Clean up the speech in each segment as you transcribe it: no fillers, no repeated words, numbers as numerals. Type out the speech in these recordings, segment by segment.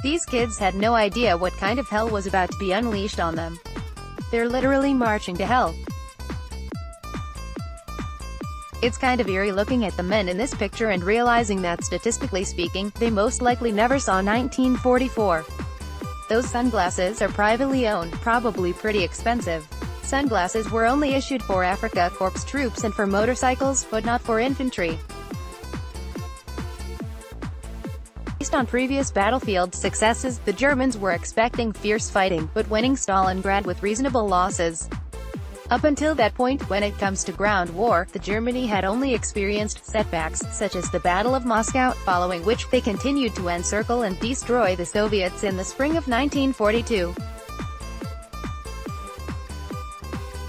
These kids had no idea what kind of hell was about to be unleashed on them. They're literally marching to hell. It's kind of eerie looking at the men in this picture and realizing that statistically speaking, they most likely never saw 1944. Those sunglasses are privately owned, probably pretty expensive. Sunglasses were only issued for Afrika Korps troops and for motorcycles, but not for infantry. Based on previous battlefield successes, the Germans were expecting fierce fighting, but winning Stalingrad with reasonable losses. Up until that point, when it comes to ground war, the Germany had only experienced setbacks, such as the Battle of Moscow, following which, they continued to encircle and destroy the Soviets in the spring of 1942.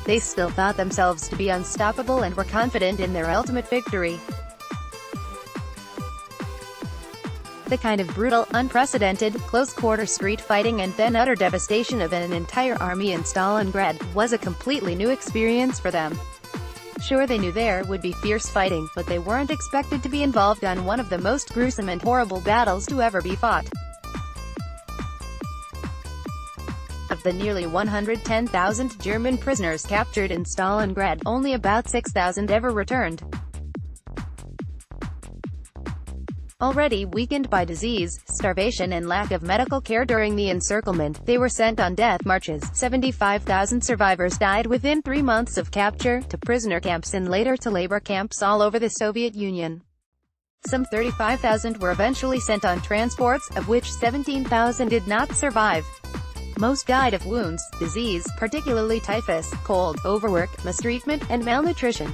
They still thought themselves to be unstoppable and were confident in their ultimate victory. The kind of brutal, unprecedented, close-quarter street fighting and then utter devastation of an entire army in Stalingrad was a completely new experience for them. Sure, they knew there would be fierce fighting, but they weren't expected to be involved on one of the most gruesome and horrible battles to ever be fought. Of the nearly 110,000 German prisoners captured in Stalingrad, only about 6,000 ever returned. Already weakened by disease, starvation and lack of medical care during the encirclement, they were sent on death marches. 75,000 survivors died within 3 months of capture, to prisoner camps and later to labor camps all over the Soviet Union. Some 35,000 were eventually sent on transports, of which 17,000 did not survive. Most died of wounds, disease, particularly typhus, cold, overwork, mistreatment, and malnutrition.